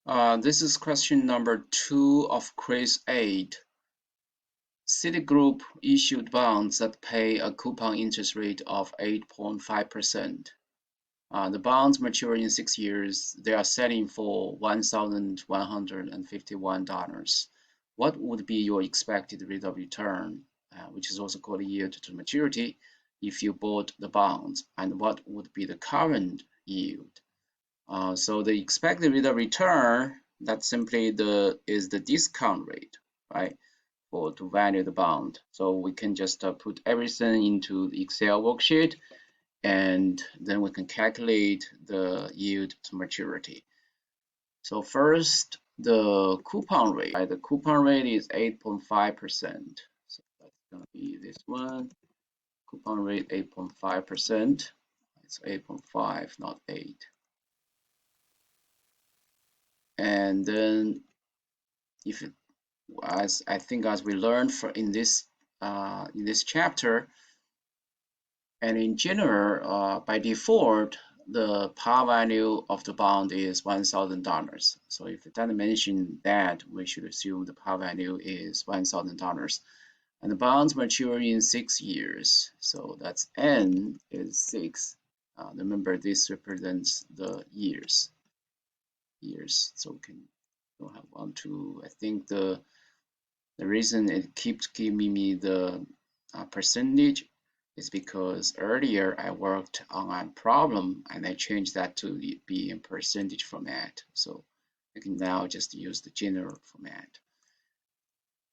This is question number 2 of Qz8. Citigroup issued bonds that pay a coupon interest rate of 8.5%. The bonds mature in 6 years. They are selling for $1,151. What would be your expected rate of return, which is also called yield to maturity, if you bought the bonds? And what would be the current yield? So the expected rate of return, that's simply is the discount rate, right, for to value the bond. So we can just put everything into the Excel worksheet, and then we can calculate the yield to maturity. So first, the coupon rate. Right? The coupon rate is 8.5%. So that's going to be this one. Coupon rate 8.5%. It's 8.5, not 8. And then if it, as I think as we learned in this chapter, and in general, by default, the par value of the bond is $1,000. So if it doesn't mention that, we should assume the par value is $1,000. And the bonds mature in 6 years. So that's N is 6. Remember, this represents the years. So we can have 1, 2. I think the reason it keeps giving me the percentage is because earlier I worked on a problem and I changed that to be in percentage format. So I can now just use the general format.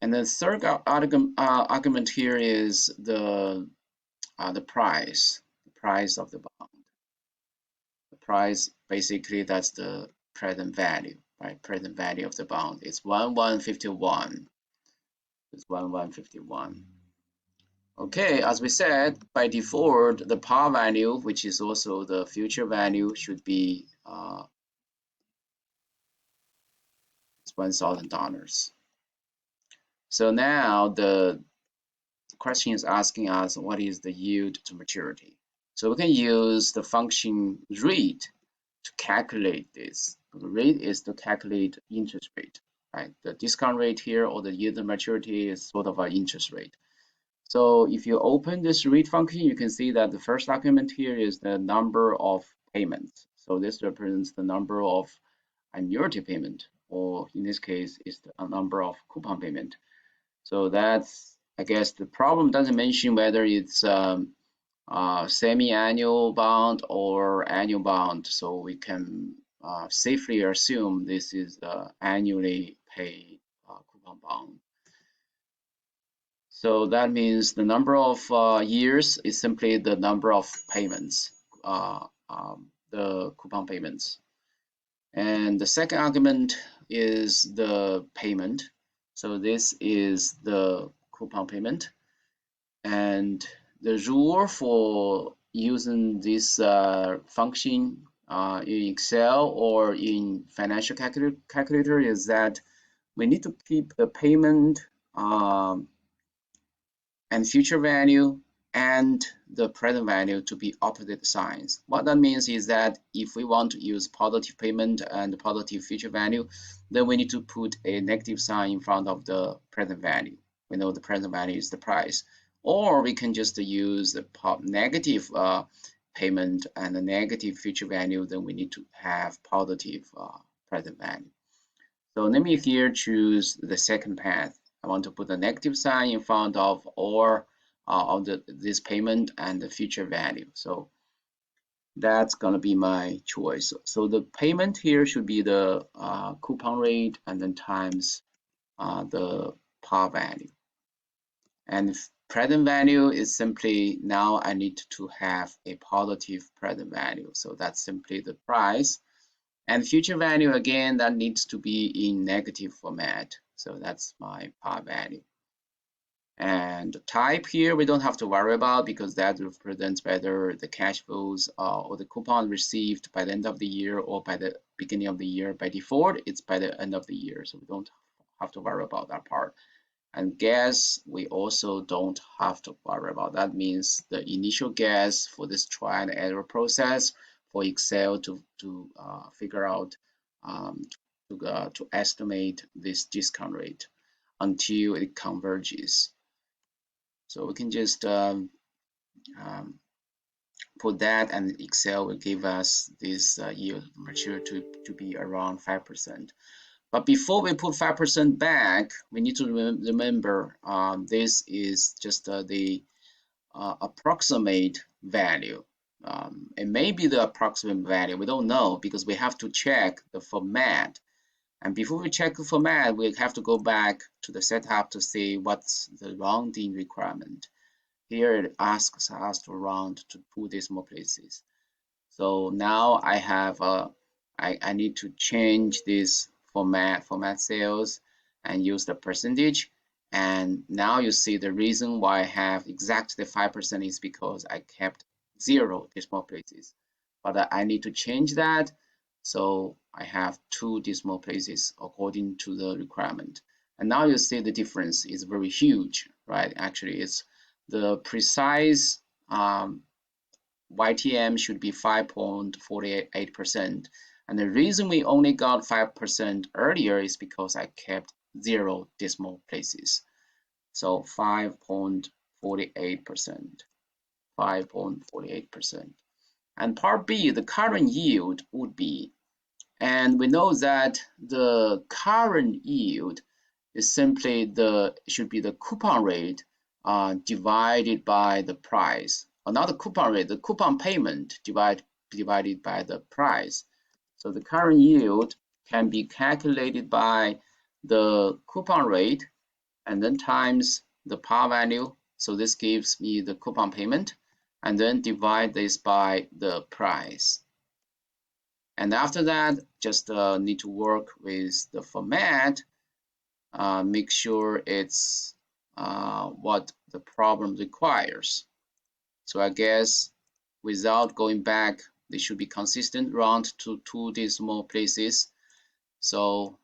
And the third argument here is the price of the bond. The price, basically, that's the present value, right? Present value of the bond. It's 1151. It's 1151. Okay, as we said, by default, the par value, which is also the future value, should be $1,000. So now the question is asking us what is the yield to maturity. So we can use the function rate to calculate this. The rate is to calculate interest rate, right? The discount rate here, or the yield to maturity, is sort of an interest rate. So if you open this read function, you can see that the first argument here is the number of payments. So this represents the number of annuity payment, or in this case, is the number of coupon payment. So that's, I guess, the problem doesn't mention whether it's semi-annual bond or annual bond. So we can safely assume this is annually paid coupon bond. So that means the number of years is simply the number of payments, the coupon payments. And the second argument is the payment. So this is the coupon payment. And the rule for using this function in Excel or in financial calculator is that we need to keep the payment and future value and the present value to be opposite signs. What that means is that if we want to use positive payment and positive future value, then we need to put a negative sign in front of the present value. We know the present value is the price. Or we can just use the negative payment and the negative future value, then we need to have positive present value. So let me here choose the second path. I want to put a negative sign in front of or of this payment and the future value. So that's going to be my choice. So the payment here should be the coupon rate and then times the par value. And present value is simply, now I need to have a positive present value. So that's simply the price. And future value, again, that needs to be in negative format. So that's my par value. And the type here, we don't have to worry about because that represents whether the cash flows or the coupon received by the end of the year or by the beginning of the year. By default, it's by the end of the year. So we don't have to worry about that part. And gas, we also don't have to worry about. That means the initial gas for this trial and error process for Excel to figure out to estimate this discount rate until it converges. So we can just put that, and Excel will give us this yield maturity to be around 5%. But before we put 5% back, we need to remember this is just the approximate value. It may be the approximate value, we don't know, because we have to check the format. And before we check the format, we have to go back to the setup to see what's the rounding requirement. Here it asks us to round to 2 decimal places. So now I have I need to change this format cells and use the percentage. And now you see the reason why I have exactly 5% is because I kept 0 decimal places. But I need to change that. So I have 2 decimal places according to the requirement. And now you see the difference is very huge, right? Actually, it's the precise YTM should be 5.48%. And the reason we only got 5% earlier is because I kept 0 decimal places. So 5.48%, 5.48%. And part B, the current yield would be, and we know that the current yield is simply should be the coupon rate divided by the price. Or not the coupon rate, the coupon payment divided by the price. So the current yield can be calculated by the coupon rate and then times the par value. So this gives me the coupon payment, and then divide this by the price. And after that, just need to work with the format, make sure it's what the problem requires. So I guess without going back, they should be consistent, round to 2 decimal places. So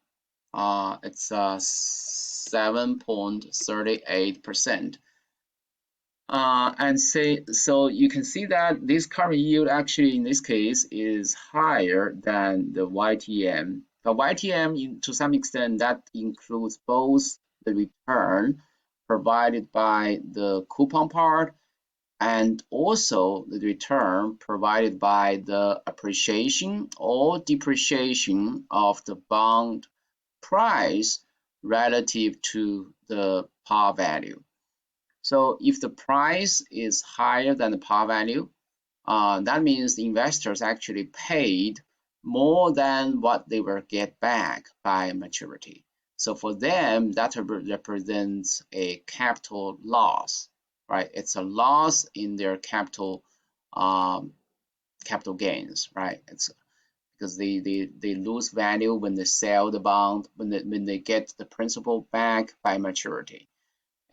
it's 7.38%. And say, so you can see that this current yield actually in this case is higher than the YTM. The YTM, to some extent, that includes both the return provided by the coupon part and also the return provided by the appreciation or depreciation of the bond price relative to the par value. So if the price is higher than the par value, that means the investors actually paid more than what they will get back by maturity. So for them, that represents a capital loss, right? It's a loss in their capital gains, right? It's because they lose value when they sell the bond, when they get the principal back by maturity.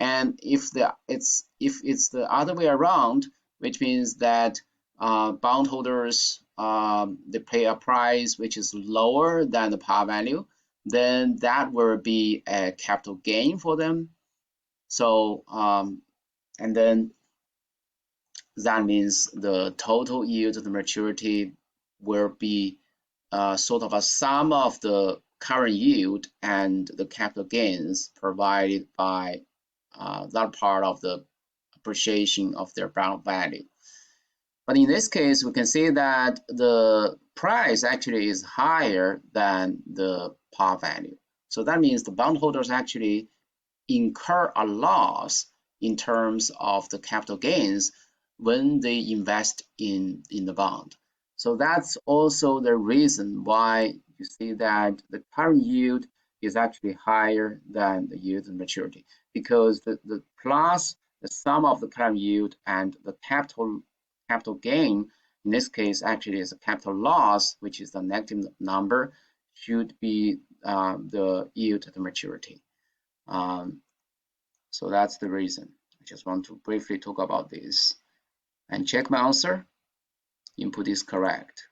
And if it's the other way around, which means that bondholders they pay a price which is lower than the par value, then that will be a capital gain for them. So and then that means the total yield of the maturity will be sort of a sum of the current yield and the capital gains provided by that part of the appreciation of their bond value. But in this case, we can see that the price actually is higher than the par value. So that means the bondholders actually incur a loss in terms of the capital gains when they invest in the bond. So that's also the reason why you see that the current yield is actually higher than the yield and maturity, because the plus the sum of the current yield and the capital gain, in this case actually is a capital loss, which is the negative number, should be the yield at the maturity. So that's the reason. I just want to briefly talk about this and check my answer. Input is correct.